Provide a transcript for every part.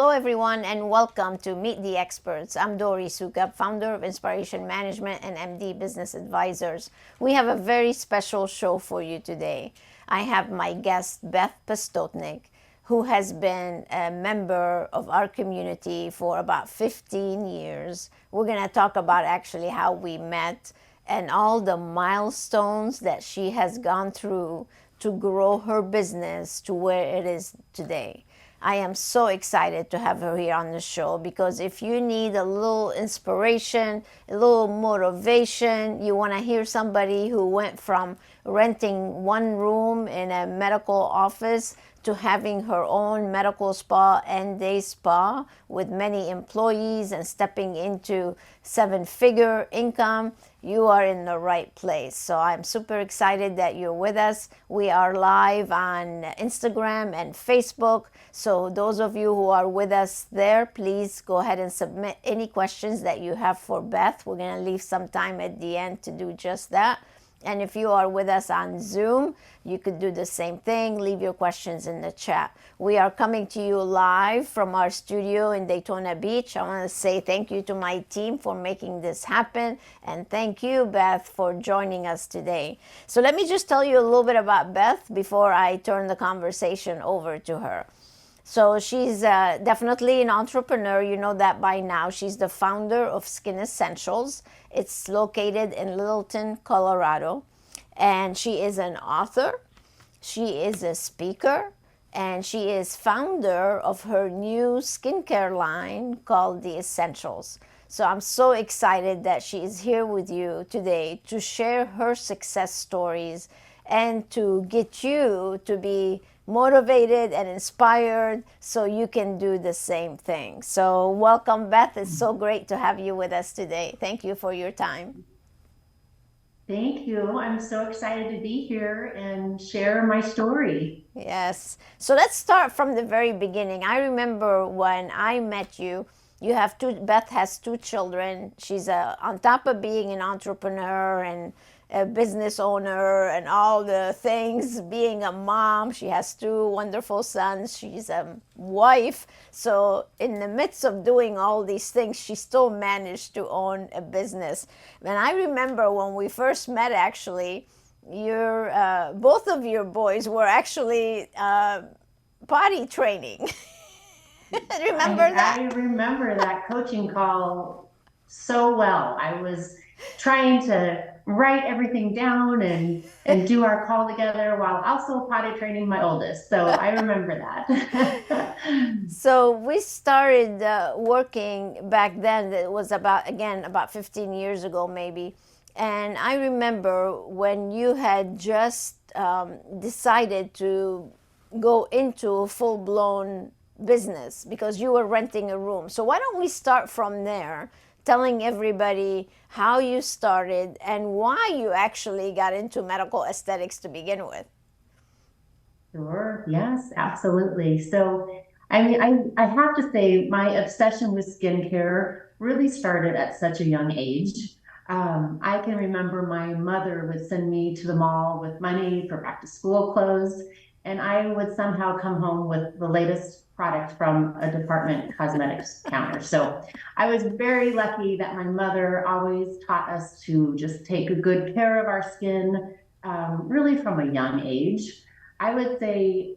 Hello, everyone, and welcome to Meet the Experts. I'm Dori, Soukup, founder of InSPAration Management and MD Business Advisors. We have a very special show for you today. I have my guest, Beth Pestotnik, who has been a member of our community for about 15 years. We're going to talk about actually how we met and all the milestones that she has gone through to grow her business to where it is today. I am so excited to have her here on the show because if you need a little inspiration, a little motivation, you want to hear somebody who went from renting one room in a medical office to having her own medical spa and day spa with many employees and stepping into seven-figure income, you are in the right place. So I'm super excited that you're with us. We are live on Instagram and Facebook. So those of you who are with us there, please go ahead and submit any questions that you have for Beth. We're going to leave some time at the end to do just that. And if you are with us on Zoom, you could do the same thing. Leave your questions in the chat. We are coming to you live from our studio in Daytona Beach. I want to say thank you to my team for making this happen. And thank you, Beth, for joining us today. So let me just tell you a little bit about Beth before I turn the conversation over to her. So she's definitely an entrepreneur. You know that by now. She's the founder of Skin Essentials. It's located in Littleton, Colorado. And she is an author. She is a speaker. And she is founder of her new skincare line called The Essentials. So I'm so excited that she is here with you today to share her success stories and to get you to be motivated and inspired so you can do the same thing. So welcome, Beth. It's so great to have you with us today. Thank you for your time. Thank you. I'm so excited to be here and share my story. Yes. So let's start from the very beginning. I remember when I met you, Beth has two children. She's on top of being an entrepreneur and a business owner and all the things, being a mom. She has two wonderful sons. She's a wife. So in the midst of doing all these things, she still managed to own a business. And I remember when we first met, actually, both of your boys were actually potty training. Remember that? I remember that coaching call so well. I was trying to write everything down and do our call together while also potty training my oldest. So I remember that. So we started working back then. It was about 15 years ago maybe. And I remember when you had just decided to go into full-blown business because you were renting a room. So why don't we start from there, telling everybody how you started and why you actually got into medical aesthetics to begin with. Sure. Yes, absolutely. So, I mean, I have to say my obsession with skincare really started at such a young age. I can remember my mother would send me to the mall with money for back to school clothes, and I would somehow come home with the latest product from a department cosmetics counter. So I was very lucky that my mother always taught us to just take good care of our skin, really from a young age. I would say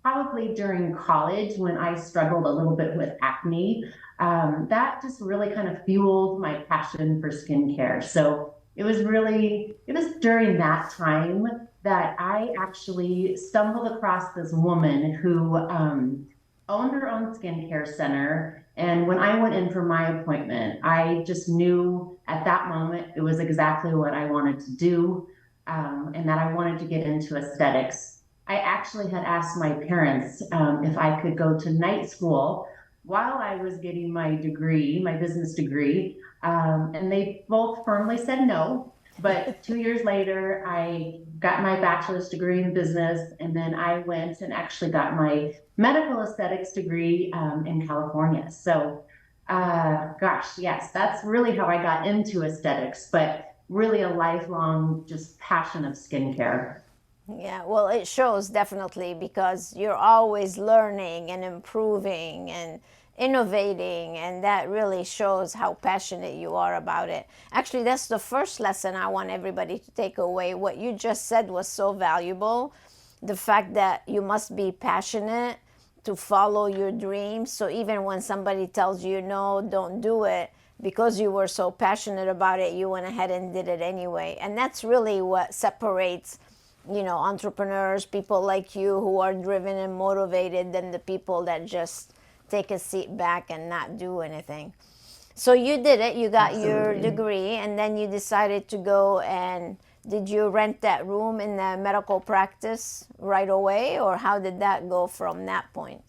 probably during college when I struggled a little bit with acne, that just really kind of fueled my passion for skincare. So it was during that time that I actually stumbled across this woman who owned her own skincare center. And when I went in for my appointment, I just knew at that moment it was exactly what I wanted to do, and that I wanted to get into aesthetics. I actually had asked my parents if I could go to night school while I was getting my degree, my business degree, and they both firmly said no. But 2 years later, I got my bachelor's degree in business, and then I went and actually got my medical aesthetics degree in California. So, gosh, yes, that's really how I got into aesthetics, but really a lifelong just passion of skincare. Yeah, well, it shows definitely because you're always learning and improving and innovating, and that really shows how passionate you are about it. Actually, that's the first lesson I want everybody to take away. What you just said was so valuable. The fact that you must be passionate to follow your dreams. So even when somebody tells you no, don't do it, because you were so passionate about it, you went ahead and did it anyway. And that's really what separates entrepreneurs, people like you who are driven and motivated, than the people that just take a seat back and not do anything. So you did it, you got your Absolutely. degree, and then you decided to go and did you rent that room in the medical practice right away, or how did that go from that point?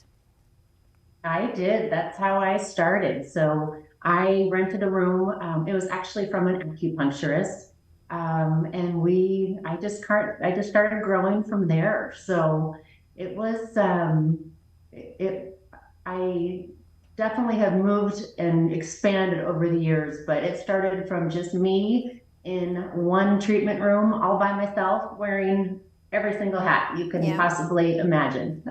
I did. That's how I started. So I rented a room. It was actually from an acupuncturist. And I just started growing from there. So it was, it, I definitely have moved and expanded over the years, but it started from just me in one treatment room all by myself, wearing every single hat you can Yeah. possibly imagine.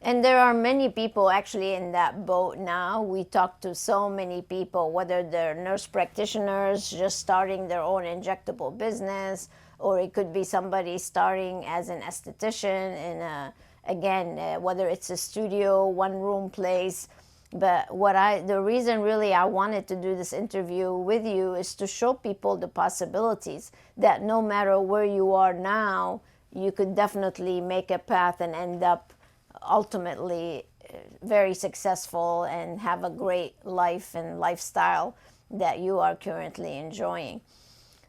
And there are many people actually in that boat now. We talk to so many people, whether they're nurse practitioners just starting their own injectable business, or it could be somebody starting as an esthetician in whether it's a studio, one room place. But the reason really I wanted to do this interview with you is to show people the possibilities that no matter where you are now, you could definitely make a path and end up ultimately very successful and have a great life and lifestyle that you are currently enjoying.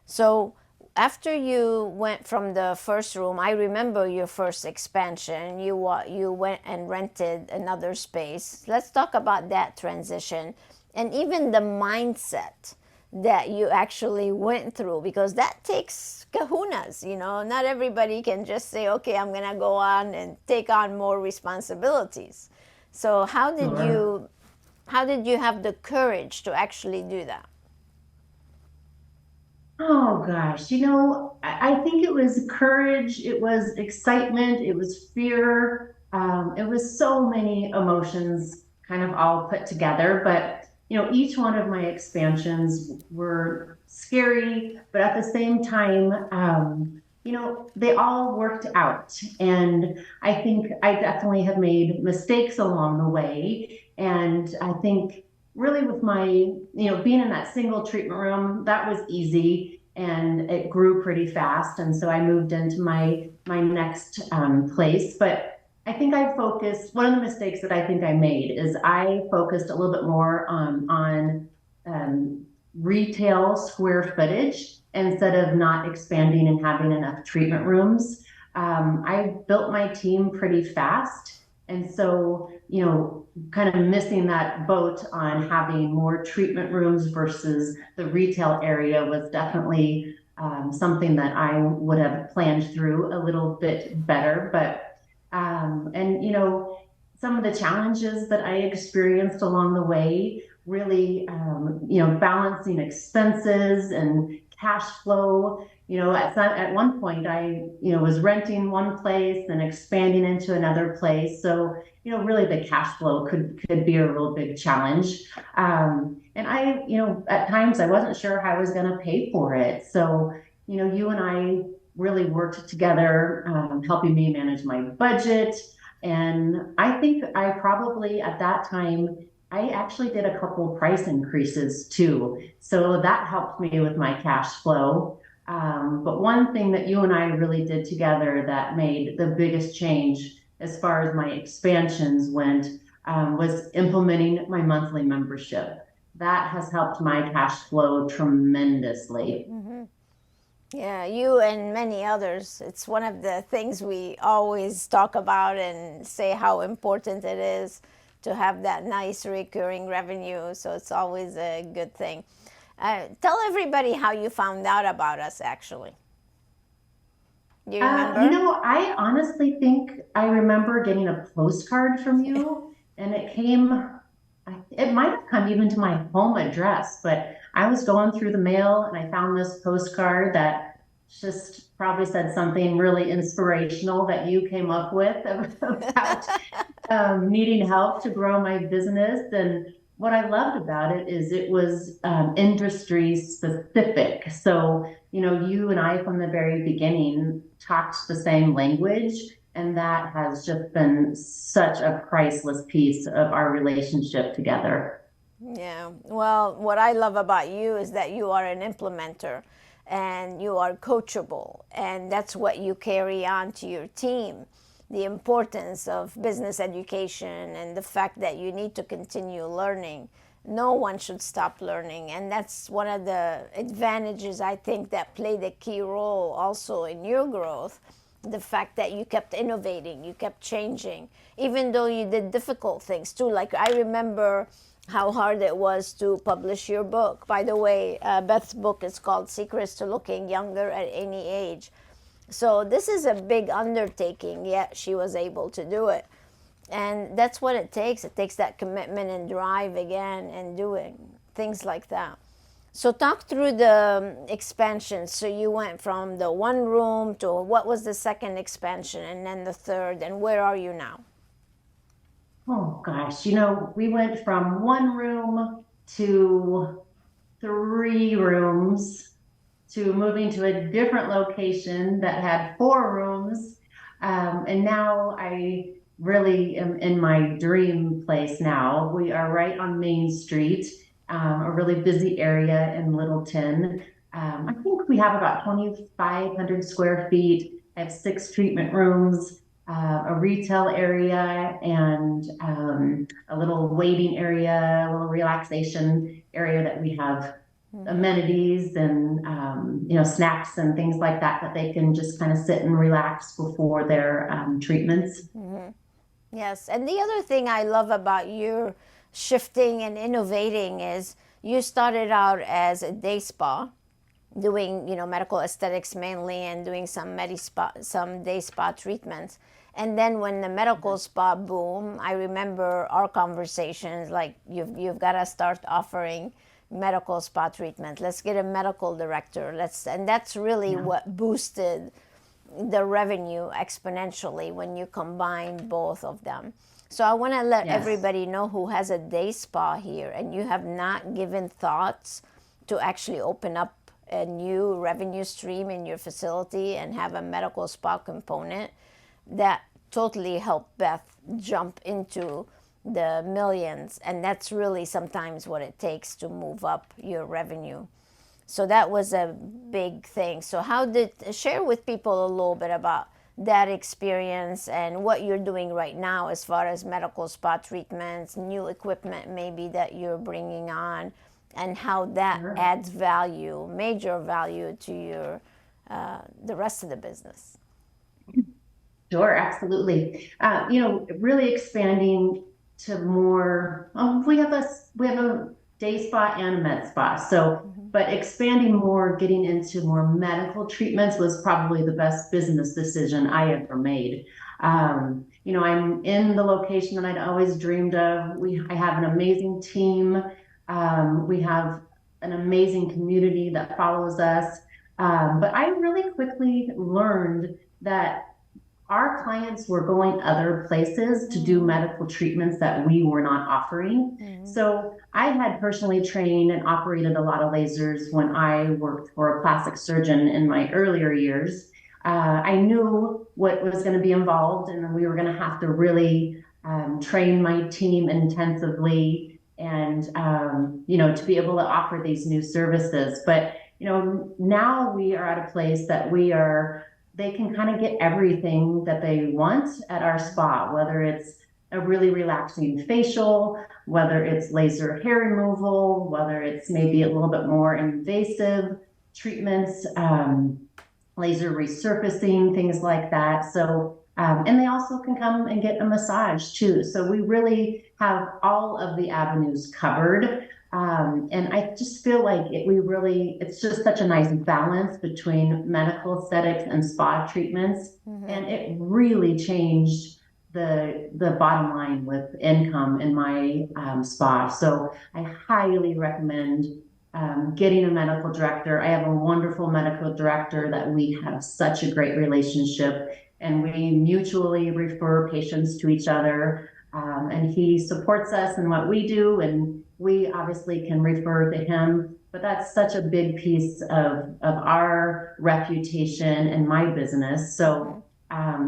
So after you went from the first room, I remember your first expansion. You went and rented another space. Let's talk about that transition and even the mindset that you actually went through, because that takes kahunas. Not everybody can just say, okay, I'm going to go on and take on more responsibilities. So Sure. how did you have the courage to actually do that? Oh gosh, I think it was courage, it was excitement, it was fear, it was so many emotions kind of all put together. But each one of my expansions were scary, but at the same time, they all worked out. And I think I definitely have made mistakes along the way. And I think really with being in that single treatment room, that was easy and it grew pretty fast. And so I moved into my next place. But I think one of the mistakes that I think I made is I focused a little bit more on um, retail square footage instead of not expanding and having enough treatment rooms. I built my team pretty fast. And so, kind of missing that boat on having more treatment rooms versus the retail area was definitely something that I would have planned through a little bit better. And some of the challenges that I experienced along the way, really, balancing expenses and cash flow. At one point I, was renting one place and expanding into another place. So, really the cash flow could be a real big challenge. And at times I wasn't sure how I was going to pay for it. So, you and I really worked together, helping me manage my budget. And I think I probably at that time, I actually did a couple price increases too. So that helped me with my cash flow. But one thing that you and I really did together that made the biggest change as far as my expansions went was implementing my monthly membership. That has helped my cash flow tremendously. Yeah, you and many others. It's one of the things we always talk about and say how important it is to have that nice recurring revenue. So it's always a good thing. Tell everybody how you found out about us, actually. Do you remember? I honestly think I remember getting a postcard from you, and it might have come even to my home address, but I was going through the mail and I found this postcard that just probably said something really inspirational that you came up with about needing help to grow my business. And what I loved about it is it was industry specific. So, you and I from the very beginning talked the same language, and that has just been such a priceless piece of our relationship together. Yeah. Well, what I love about you is that you are an implementer and you are coachable, and that's what you carry on to your team. The importance of business education and the fact that you need to continue learning. No one should stop learning, and that's one of the advantages I think that played a key role also in your growth. The fact that you kept innovating, you kept changing, even though you did difficult things too. Like I remember how hard it was to publish your book. By the way, Beth's book is called Secrets to Looking Younger at Any Age. So this is a big undertaking, yet she was able to do it. And that's what it takes. It takes that commitment and drive again and doing things like that. So talk through the expansion. So you went from the one room to what was the second expansion and then the third, and where are you now? Oh gosh, we went from one room to three rooms to moving to a different location that had four rooms. And now I really am in my dream place now. We are right on Main Street, a really busy area in Littleton. I think we have about 2,500 square feet. I have 6 treatment rooms, a retail area, and a little waiting area, a little relaxation area that we have amenities and snacks and things like that they can just kind of sit and relax before their treatments. Mm-hmm. Yes, and the other thing I love about your shifting and innovating is you started out as a day spa, doing medical aesthetics mainly and doing some some day spa treatments. And then when the medical spa boom, I remember our conversations like you've got to start offering medical spa treatment. Let's get a medical director. And that's really what boosted the revenue exponentially when you combine both of them. So I want to let everybody know who has a day spa here and you have not given thoughts to actually open up a new revenue stream in your facility and have a medical spa component. That totally helped Beth jump into the millions, and that's really sometimes what it takes to move up your revenue. So that was a big thing. So share with people a little bit about that experience and what you're doing right now as far as medical spa treatments, new equipment maybe that you're bringing on, and how that adds value, major value to your the rest of the business. Sure, absolutely. Really expanding to more. We have a day spa and a med spa. So, but expanding more, getting into more medical treatments was probably the best business decision I ever made. I'm in the location that I'd always dreamed of. I have an amazing team. We have an amazing community that follows us. But I really quickly learned that our clients were going other places to do medical treatments that we were not offering. So I had personally trained and operated a lot of lasers when I worked for a plastic surgeon in my earlier years. I knew what was going to be involved, and we were going to have to really train my team intensively and to be able to offer these new services. But now we are at a place that they can kind of get everything that they want at our spa, whether it's a really relaxing facial, whether it's laser hair removal, whether it's maybe a little bit more invasive treatments, laser resurfacing, things like that. So, and they also can come and get a massage too. So we really have all of the avenues covered. And I just feel like it's just such a nice balance between medical aesthetics and spa treatments. And it really changed the bottom line with income in my spa. So I highly recommend getting a medical director. I have a wonderful medical director that we have such a great relationship, and we mutually refer patients to each other. And he supports us in what we do, and we obviously can refer to him. But that's such a big piece of our reputation and my business. So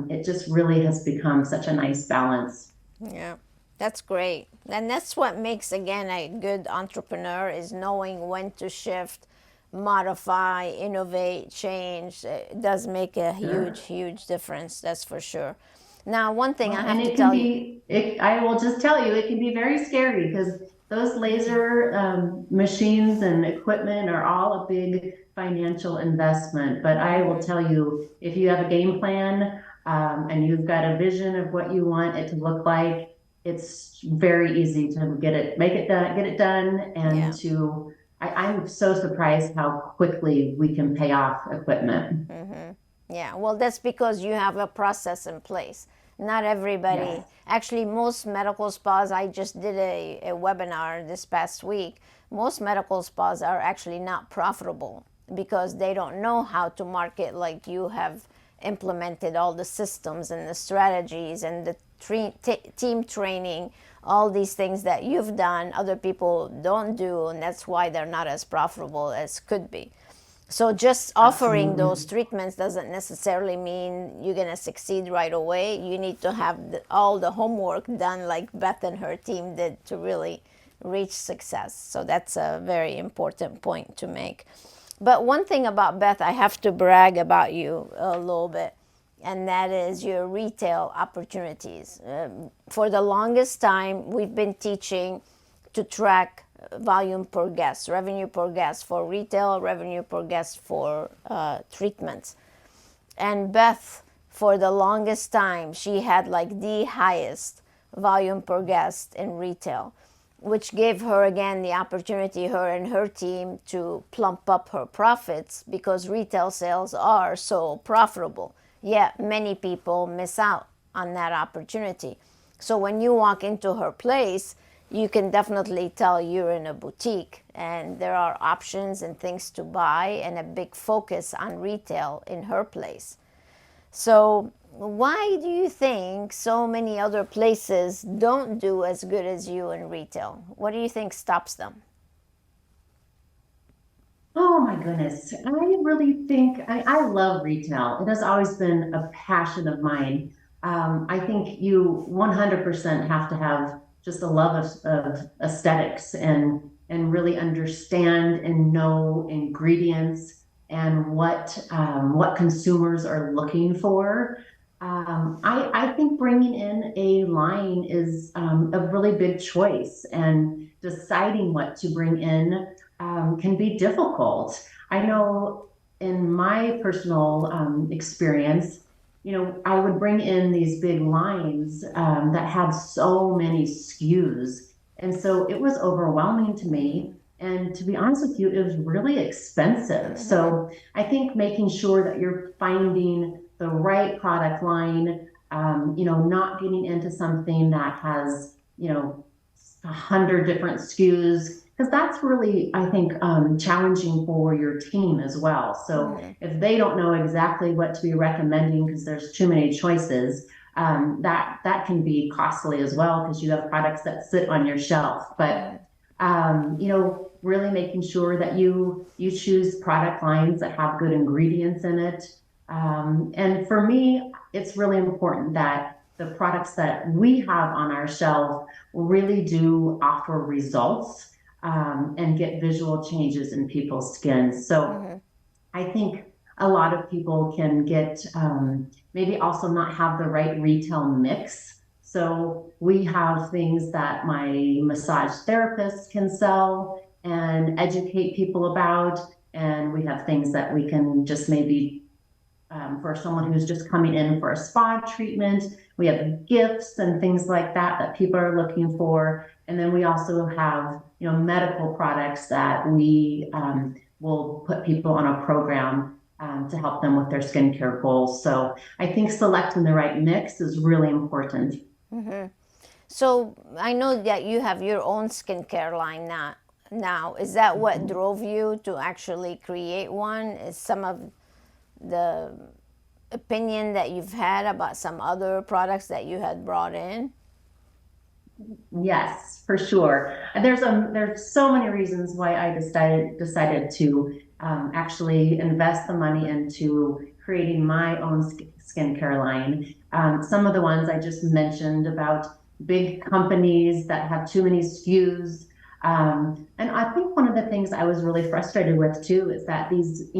it just really has become such a nice balance. Yeah, that's great. And that's what makes, again, a good entrepreneur is knowing when to shift, modify, innovate, change. It does make a Sure. huge, huge difference. That's for sure. Now, one thing I Well, and have to it can tell you. be, I will just tell you, it can be very scary because those laser machines and equipment are all a big financial investment. But I will tell you, if you have a game plan and you've got a vision of what you want it to look like, it's very easy to get it done, and Yeah. I'm so surprised how quickly we can pay off equipment. Yeah, well, that's because you have a process in place. Not everybody, Yes. actually, most medical spas, I just did a webinar this past week. Most medical spas are actually not profitable because they don't know how to market like you have implemented all the systems and the strategies and the team training, all these things that you've done, other people don't do, and that's why they're not as profitable as could be. So just offering those Absolutely. treatments doesn't necessarily mean you're going to succeed right away. You need to have all the homework done like Beth and her team did to really reach success. So that's a very important point to make. But one thing about Beth, I have to brag about you a little bit, and that is your retail opportunities. For the longest time, we've been teaching to track volume per guest, revenue per guest for retail, revenue per guest for treatments. And Beth, for the longest time, she had like the highest volume per guest in retail, which gave her again the opportunity, her and her team, to plump up her profits because retail sales are so profitable. Yet many people miss out on that opportunity. So when you walk into her place, you can definitely tell you're in a boutique and there are options and things to buy and a big focus on retail in her place. So why do you think so many other places don't do as good as you in retail? What do you think stops them? Oh my goodness. I really think I love retail. It has always been a passion of mine. I think you 100% have to have just a love of aesthetics and really understand and know ingredients and what consumers are looking for. I think bringing in a line is a really big choice, and deciding what to bring in can be difficult. I know in my personal experience, I would bring in these big lines that had so many SKUs. And so it was overwhelming to me. And to be honest with you, it was really expensive. So I think making sure that you're finding the right product line, not getting into something that has, 100 different SKUs, because that's really, I think, challenging for your team as well. So if they don't know exactly what to be recommending because there's too many choices, that can be costly as well because you have products that sit on your shelf. But really making sure that you choose product lines that have good ingredients in it. And for me, it's really important that the products that we have on our shelf really do offer results and get visual changes in people's skin. So I think a lot of people can get maybe also not have the right retail mix. So we have things that my massage therapist can sell and educate people about. And we have things that we can just maybe for someone who's just coming in for a spa treatment. We have gifts and things like that people are looking for. And then we also have, medical products that we will put people on a program to help them with their skincare goals. So I think selecting the right mix is really important. So I know that you have your own skincare line Now, is that what drove you to actually create one? Is some of the opinion that you've had about some other products that you had brought in? Yes, for sure. And there's so many reasons why I decided to actually invest the money into creating my own skincare line. Some of the ones I just mentioned about big companies that have too many SKUs. And I think one of the things I was really frustrated with too is that these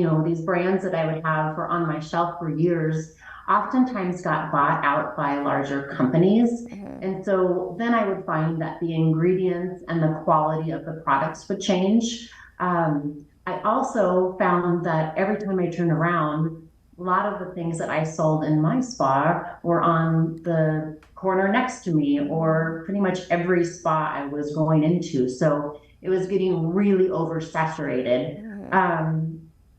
brands that I would have for on my shelf for years oftentimes got bought out by larger companies. And so then I would find that the ingredients and the quality of the products would change. I also found that every time I turned around, a lot of the things that I sold in my spa were on the corner next to me, or pretty much every spa I was going into. So it was getting really oversaturated.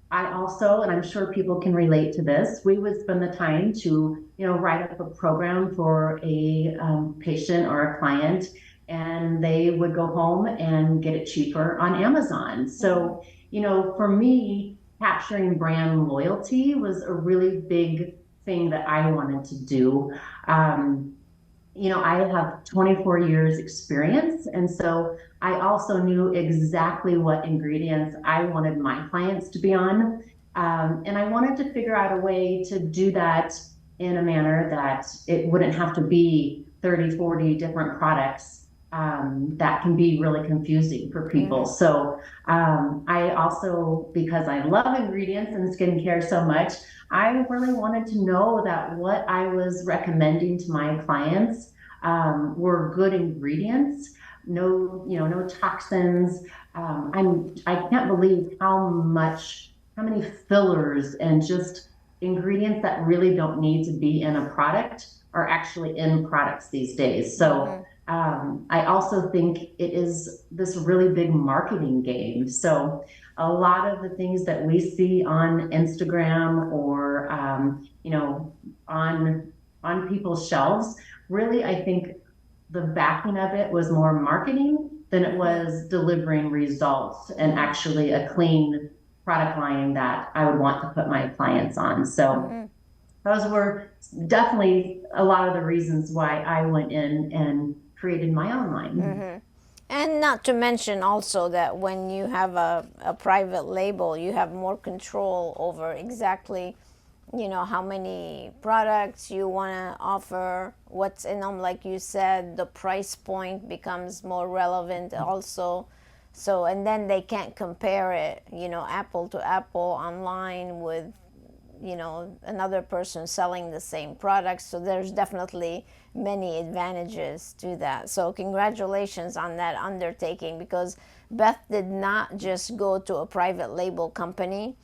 I also, and I'm sure people can relate to this, we would spend the time to, write up a program for a patient or a client, and they would go home and get it cheaper on Amazon. So, for me, capturing brand loyalty was a really big thing that I wanted to do. I have 24 years experience, and so I also knew exactly what ingredients I wanted my clients to be on. And I wanted to figure out a way to do that in a manner that it wouldn't have to be 30, 40 different products. That can be really confusing for people. So I also, because I love ingredients and skincare so much, I really wanted to know that what I was recommending to my clients were good ingredients, no toxins. I can't believe how many fillers and just ingredients that really don't need to be in a product are actually in products these days. So I also think it is this really big marketing game. So a lot of the things that we see on Instagram or on people's shelves, really, I think the backing of it was more marketing than it was delivering results and actually a clean product line that I would want to put my clients on. So those were definitely a lot of the reasons why I went in and created my own line. And not to mention also that when you have a private label, you have more control over exactly, how many products you want to offer, what's in them. Like you said, the price point becomes more relevant also. So, and then they can't compare it, apple to apple online with another person selling the same product. So there's definitely many advantages to that. So congratulations on that undertaking, because Beth did not just go to a private label company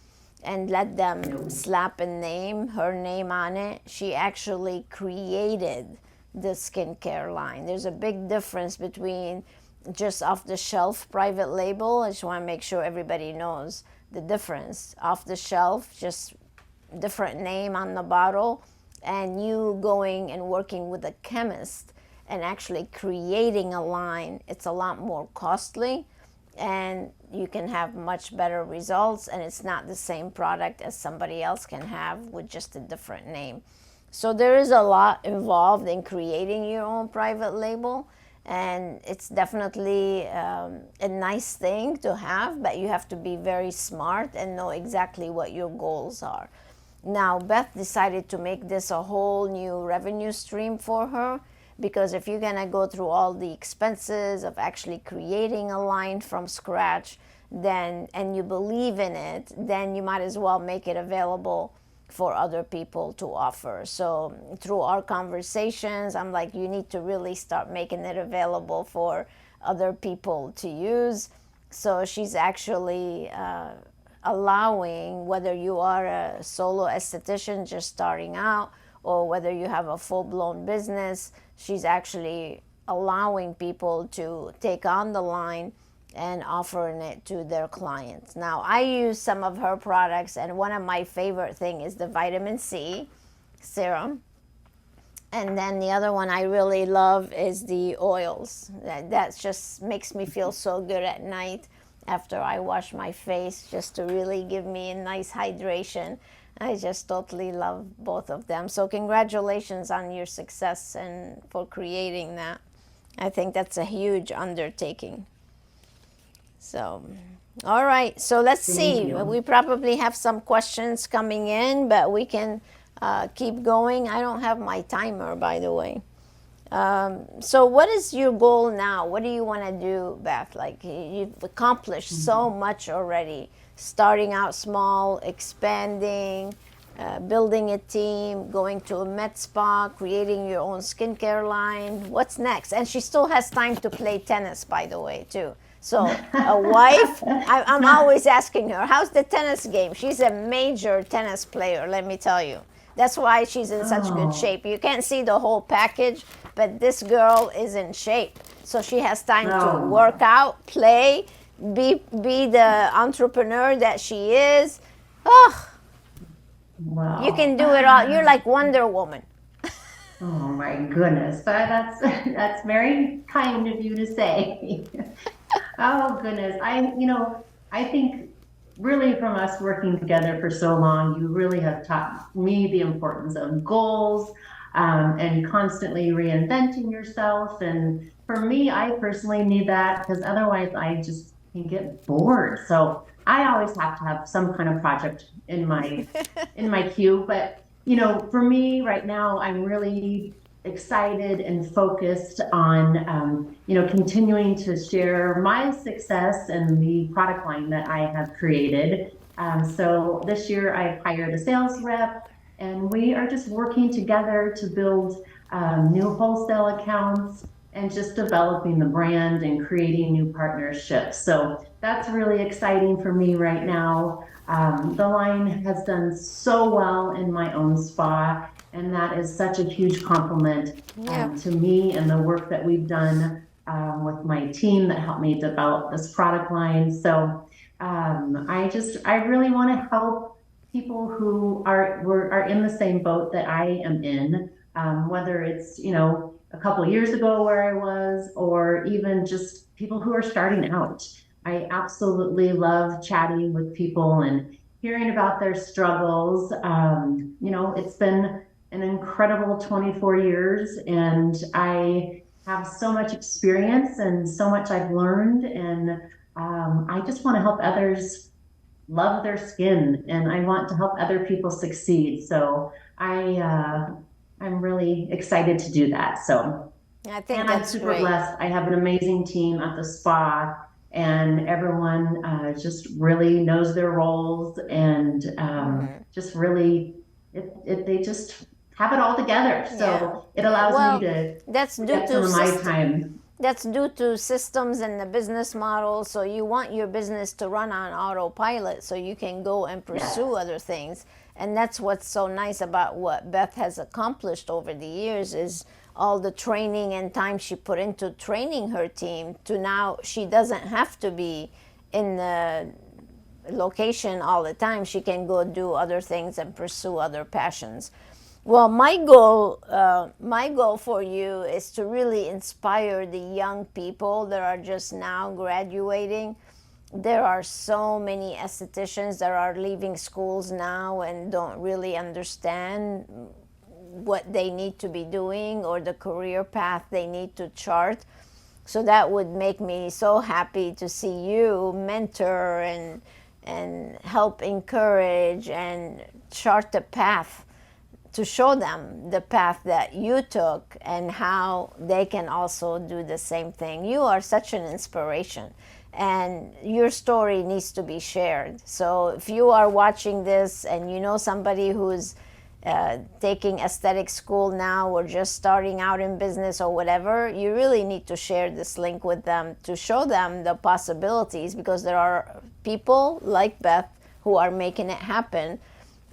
and let them slap her name on it. She actually created the skincare line. There's a big difference between just off the shelf private label. I just want to make sure everybody knows the difference. Off the shelf, just different name on the bottle, and you going and working with a chemist and actually creating a line. It's a lot more costly, and you can have much better results, and it's not the same product as somebody else can have with just a different name. So there is a lot involved in creating your own private label, and it's definitely a nice thing to have, but you have to be very smart and know exactly what your goals are. Now, Beth decided to make this a whole new revenue stream for her, because if you're going to go through all the expenses of actually creating a line from scratch, then, and you believe in it, then you might as well make it available for other people to offer. So through our conversations, I'm like, you need to really start making it available for other people to use. So she's actually allowing, whether you are a solo esthetician just starting out or whether you have a full-blown business, she's actually allowing people to take on the line and offering it to their clients. Now, I use some of her products, and one of my favorite thing is the vitamin C serum. And then the other one I really love is the oils. That just makes me feel so good at night. after I wash my face, just to really give me a nice hydration. I just totally love both of them. So congratulations on your success and for creating that. I think that's a huge undertaking. So, all right. So let's see. We probably have some questions coming in, but we can keep going. I don't have my timer, by the way. So what is your goal now? What do you want to do, Beth? Like, you've accomplished so much already. Starting out small, expanding, building a team, going to a Medspa, creating your own skincare line. What's next? And she still has time to play tennis, by the way, too. So a wife, I'm always asking her, how's the tennis game? She's a major tennis player, let me tell you. That's why she's in such good shape. You can't see the whole package, but this girl is in shape. So she has time to work out, play, be the entrepreneur that she is. Oh, Wow. you can do it all. You're like Wonder Woman. Oh my goodness, that's very kind of you to say. Oh goodness, I think really from us working together for so long, you really have taught me the importance of goals, and constantly reinventing yourself. And for me, I personally need that because otherwise I just can get bored. So I always have to have some kind of project in my queue. But for me right now, I'm really excited and focused on continuing to share my success and the product line that I have created. So this year I've hired a sales rep, and we are just working together to build new wholesale accounts and just developing the brand and creating new partnerships. So that's really exciting for me right now. The line has done so well in my own spa, and that is such a huge compliment to me and the work that we've done with my team that helped me develop this product line. So I really want to help people who are in the same boat that I am in, whether it's a couple of years ago where I was, or even just people who are starting out. I absolutely love chatting with people and hearing about their struggles. It's been an incredible 24 years, and I have so much experience and so much I've learned, and I just want to help others love their skin, and I want to help other people succeed. So I'm really excited to do that. So I think and that's I'm super great. blessed. I have an amazing team at the spa, and everyone just really knows their roles, and just really they just have it all together. So it allows me to that's due get some to of my time. That's due to systems and the business model. So you want your business to run on autopilot so you can go and pursue other things. And that's what's so nice about what Beth has accomplished over the years is all the training and time she put into training her team to now she doesn't have to be in the location all the time. She can go do other things and pursue other passions. Well, my goal for you is to really inspire the young people that are just now graduating. There are so many estheticians that are leaving schools now and don't really understand what they need to be doing or the career path they need to chart. So that would make me so happy to see you mentor and help encourage and chart the path, to show them the path that you took and how they can also do the same thing. You are such an inspiration, and your story needs to be shared. So if you are watching this and you know somebody who's taking aesthetic school now or just starting out in business or whatever, you really need to share this link with them to show them the possibilities, because there are people like Beth who are making it happen.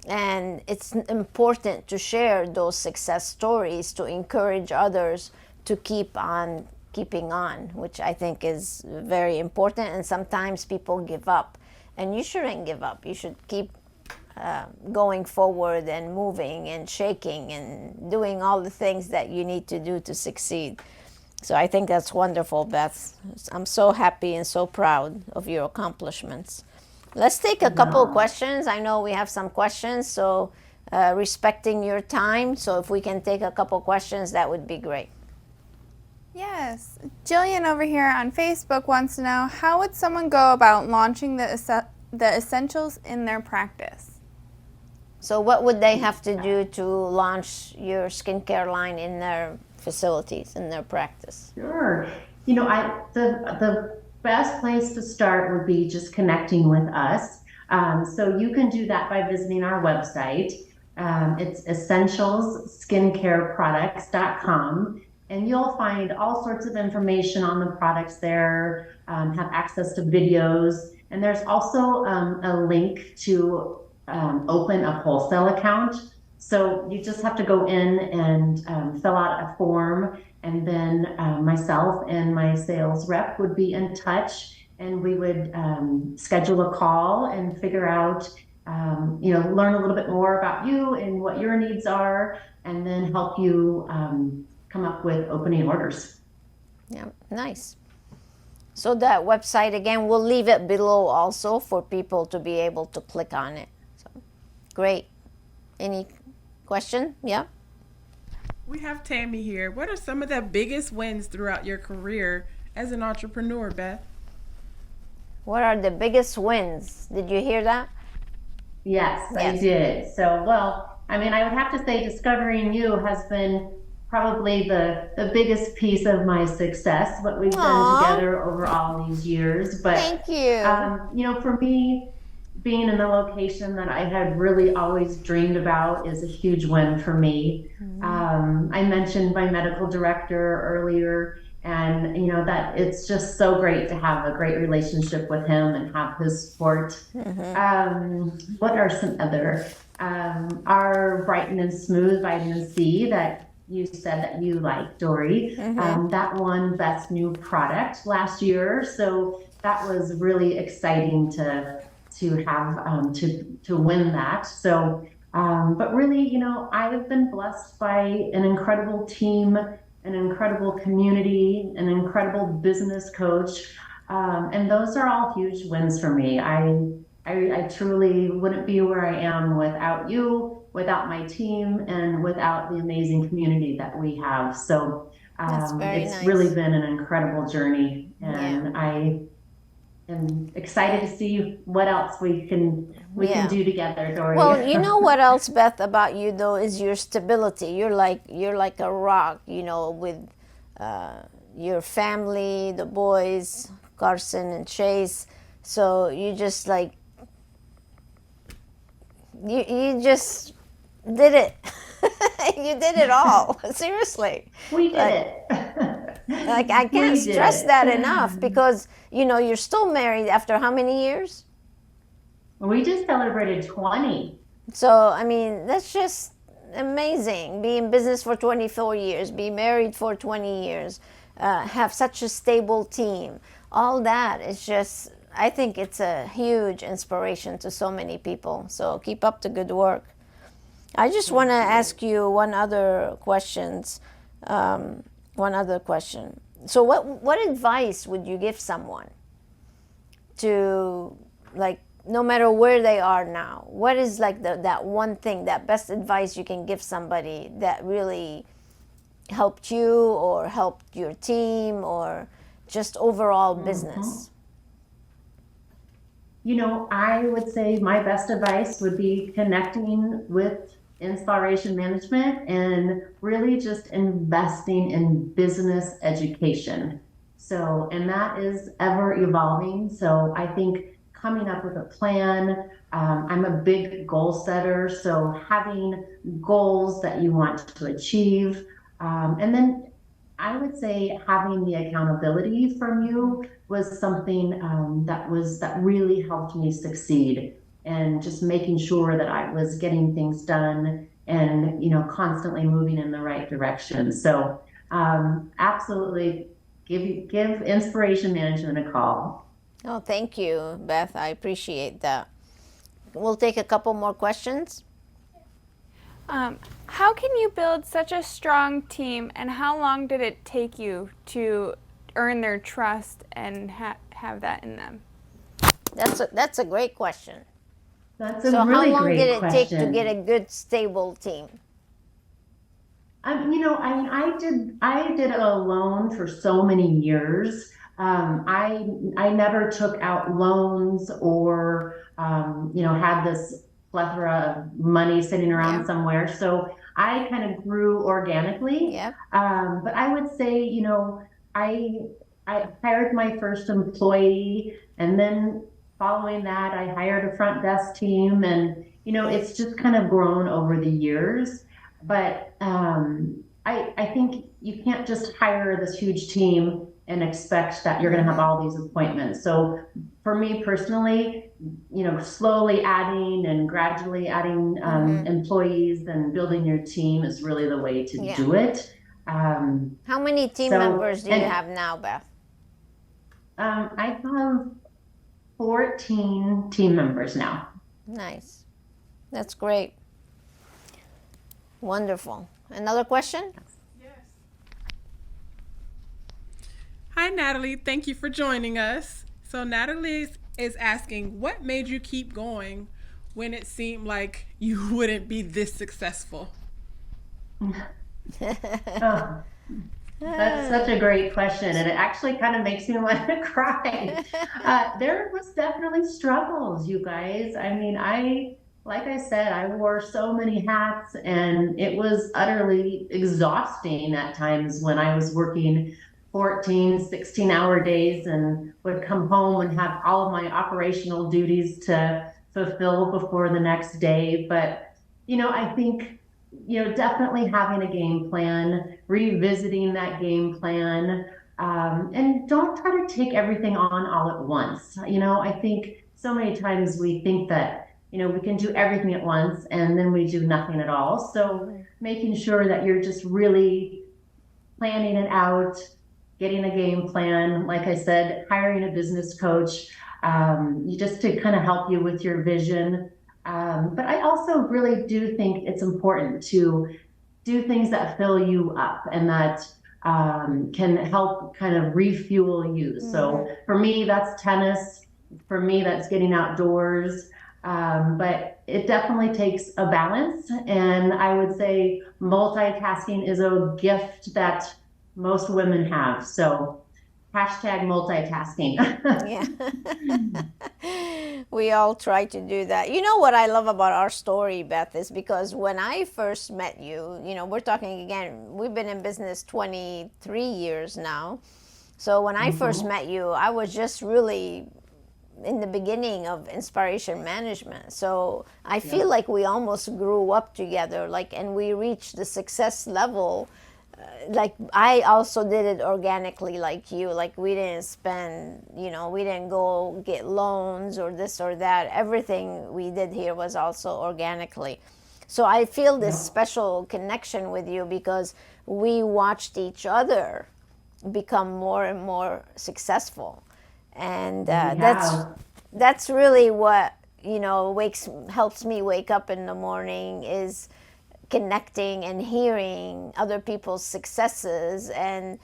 And it's important to share those success stories to encourage others to keep on keeping on, which I think is very important. And sometimes people give up, and you shouldn't give up. You should keep going forward and moving and shaking and doing all the things that you need to do to succeed. So I think that's wonderful, Beth. I'm so happy and so proud of your accomplishments. Let's take a couple of No. questions. I know we have some questions, so respecting your time. So if we can take a couple questions, that would be great. Yes. Jillian over here on Facebook wants to know, how would someone go about launching the essentials in their practice? So what would they have to do to launch your skincare line in their facilities, in their practice? Sure. The best place to start would be just connecting with us. So you can do that by visiting our website. It's essentialsskincareproducts.com, and you'll find all sorts of information on the products there, have access to videos, and there's also a link to open a wholesale account. So you just have to go in and fill out a form, and then myself and my sales rep would be in touch, and we would schedule a call and figure out, learn a little bit more about you and what your needs are, and then help you come up with opening orders. Yeah, nice. So that website, again, we'll leave it below also for people to be able to click on it. So, great. Any question? Yeah? We have Tammy here. What are some of the biggest wins throughout your career as an entrepreneur, Beth? What are the biggest wins? Did you hear that? Yes, I did. So, I would have to say discovering you has been probably the biggest piece of my success, what we've done together over all these years. But thank you. For me, being in the location that I had really always dreamed about is a huge win for me. I mentioned my medical director earlier, and that it's just so great to have a great relationship with him and have his support. What are some other? Our Brighten and Smooth vitamin C that you said that you like, Dori. That won Best New Product last year, so that was really exciting to have to win that. So, but really, I have been blessed by an incredible team, an incredible community, an incredible business coach, and those are all huge wins for me. I truly wouldn't be where I am without you, without my team, and without the amazing community that we have. So That's very it's nice. really been an incredible journey, and Yeah. I am excited to see what else we can do together, Dori. Well, you know what else, Beth, about you though is your stability. You're like a rock, with your family, the boys, Carson and Chase. So you just you just did it. You did it all. Seriously. We did it. I can't stress that enough, because you're still married after how many years? We just celebrated 20. So that's just amazing. Be in business for 24 years, be married for 20 years, have such a stable team. All that is just, I think it's a huge inspiration to so many people. So keep up the good work. I just want to ask you one other question. So what advice would you give someone to, no matter where they are now? What is that one thing, that best advice you can give somebody that really helped you or helped your team or just overall business? I would say my best advice would be connecting with InSPAration Management and really just investing in business education. So, and that is ever evolving. So I think coming up with a plan, I'm a big goal setter. So having goals that you want to achieve, and then I would say having the accountability from you was something that really helped me succeed, and just making sure that I was getting things done and constantly moving in the right direction. So absolutely give InSPAration Management a call. Oh, thank you, Beth. I appreciate that. We'll take a couple more questions. How can you build such a strong team, and how long did it take you to earn their trust and have that in them? That's a great question. That's a So really how long great did it take to question. get a good, stable team? I did it alone for so many years. I never took out loans or, had this plethora of money sitting around Yeah. somewhere. So I kind of grew organically. Yeah. But I would say, I, I hired my first employee, and then following that, I hired a front desk team, and, it's just kind of grown over the years. But I think you can't just hire this huge team and expect that you're going to have all these appointments. So for me personally, slowly adding and gradually adding employees and building your team is really the way to do it. How many team members do you have now, Beth? I have 14 team members now. Nice. That's great. Wonderful. Another question? Yes. Hi, Natalie. Thank you for joining us. So Natalie is asking, what made you keep going when it seemed like you wouldn't be this successful? Oh, that's such a great question, and it actually kind of makes me want to cry. There was definitely struggles, you guys. I mean, like I said, I wore so many hats, and it was utterly exhausting at times when I was working 14, 16-hour days and would come home and have all of my operational duties to fulfill before the next day. But, I think, definitely having a game plan, revisiting that game plan, and don't try to take everything on all at once. I think so many times we think that, we can do everything at once and then we do nothing at all. So making sure that you're just really planning it out, getting a game plan, like I said, hiring a business coach, just to kind of help you with your vision. But I also really do think it's important to do things that fill you up and that can help kind of refuel you. So for me, that's tennis. For me, that's getting outdoors. But it definitely takes a balance. And I would say multitasking is a gift that most women have. So hashtag multitasking. Yeah. We all try to do that. You know what I love about our story, Beth, is because when I first met you, we're talking again, we've been in business 23 years now. So when I first met you, I was just really in the beginning of InSPAration Management. So I feel like we almost grew up together, and we reached the success level. Like I also did it organically like you. Like we didn't spend, we didn't go get loans or this or that. Everything we did here was also organically. So I feel this special connection with you because we watched each other become more and more successful. And that's really what helps me wake up in the morning, is connecting and hearing other people's successes and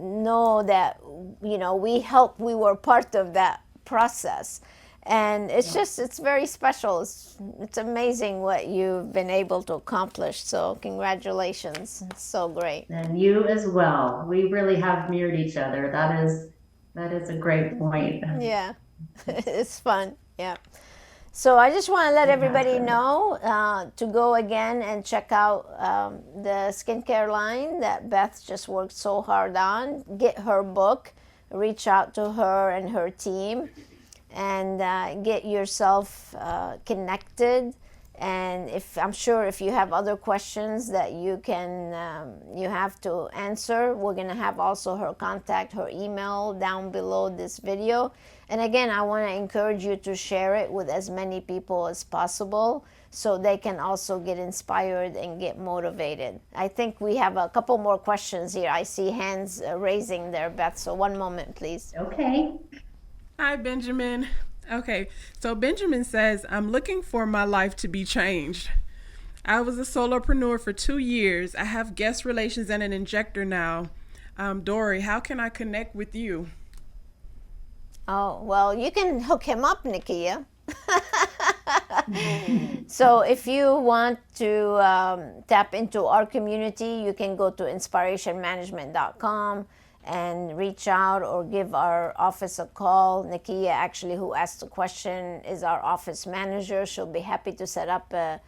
know that we were part of that process. And it's very special. It's amazing what you've been able to accomplish. So congratulations. It's so great. And you as well. We really have mirrored each other. That is a great point. Yeah. It's fun. Yeah. So I just want to let everybody know to go again and check out the skincare line that Beth just worked so hard on. Get her book, reach out to her and her team, and get yourself connected. And I'm sure if you have other questions that you have to answer, we're going to have also her contact, her email down below this video. And again, I want to encourage you to share it with as many people as possible so they can also get inspired and get motivated. I think we have a couple more questions here. I see hands raising there, Beth. So one moment, please. Okay. Hi, Benjamin. Okay, so Benjamin says, I'm looking for my life to be changed. I was a solopreneur for 2 years. I have guest relations and an injector now. Dori, how can I connect with you? Oh, well, you can hook him up, Nakia. So if you want to tap into our community, you can go to InSPArationManagement.com and reach out or give our office a call. Nakia, actually, who asked the question, is our office manager. She'll be happy to set up a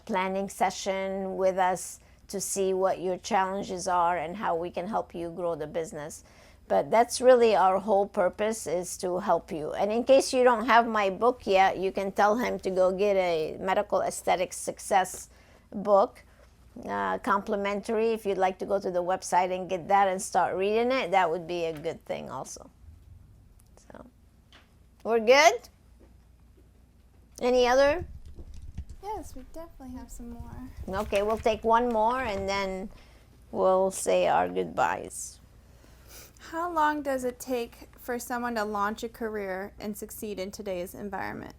planning session with us to see what your challenges are and how we can help you grow the business. But that's really our whole purpose, is to help you. And in case you don't have my book yet, you can tell him to go get a Medical Aesthetics Success book, complimentary. If you'd like to go to the website and get that and start reading it, that would be a good thing also. So, we're good? Any other? Yes, we definitely have some more. Okay, we'll take one more and then we'll say our goodbyes. How long does it take for someone to launch a career and succeed in today's environment?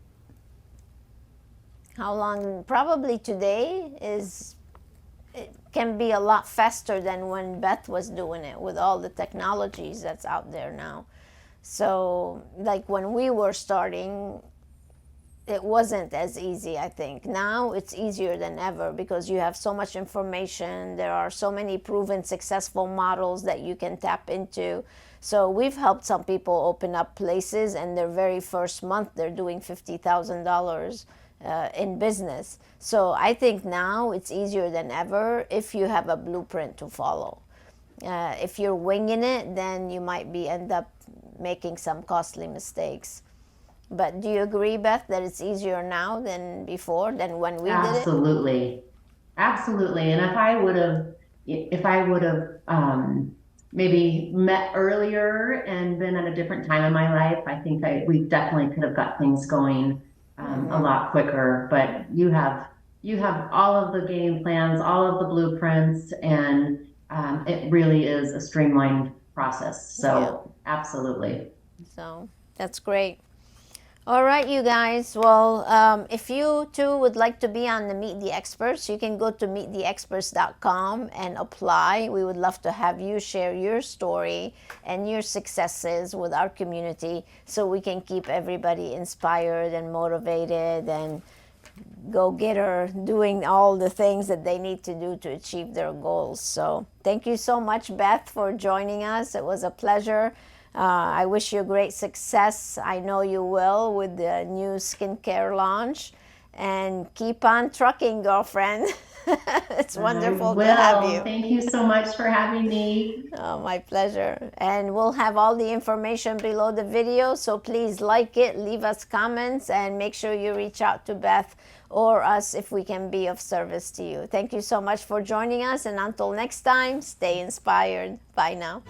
How long? Probably today it can be a lot faster than when Beth was doing it with all the technologies that's out there now. So like when we were starting, it wasn't as easy, I think. Now it's easier than ever because you have so much information. There are so many proven successful models that you can tap into. So we've helped some people open up places, and their very first month they're doing $50,000 in business. So I think now it's easier than ever if you have a blueprint to follow. If you're winging it, then you might end up making some costly mistakes. But do you agree, Beth, that it's easier now than before, than when we did it? Absolutely. Absolutely. And if I would have maybe met earlier and been at a different time in my life, I think we definitely could have got things going a lot quicker. But you have all of the game plans, all of the blueprints, and it really is a streamlined process. So absolutely. So that's great. All right, you guys. Well, if you too would like to be on the Meet the Experts, you can go to meettheexperts.com and apply. We would love to have you share your story and your successes with our community so we can keep everybody inspired and motivated and go-getter, doing all the things that they need to do to achieve their goals. So thank you so much, Beth, for joining us. It was a pleasure. I wish you great success. I know you will with the new skincare launch. And keep on trucking, girlfriend. It's wonderful to have you. Thank you so much for having me. Oh, my pleasure. And we'll have all the information below the video, so please like it, leave us comments, and make sure you reach out to Beth or us if we can be of service to you. Thank you so much for joining us, and until next time, stay inspired. Bye now.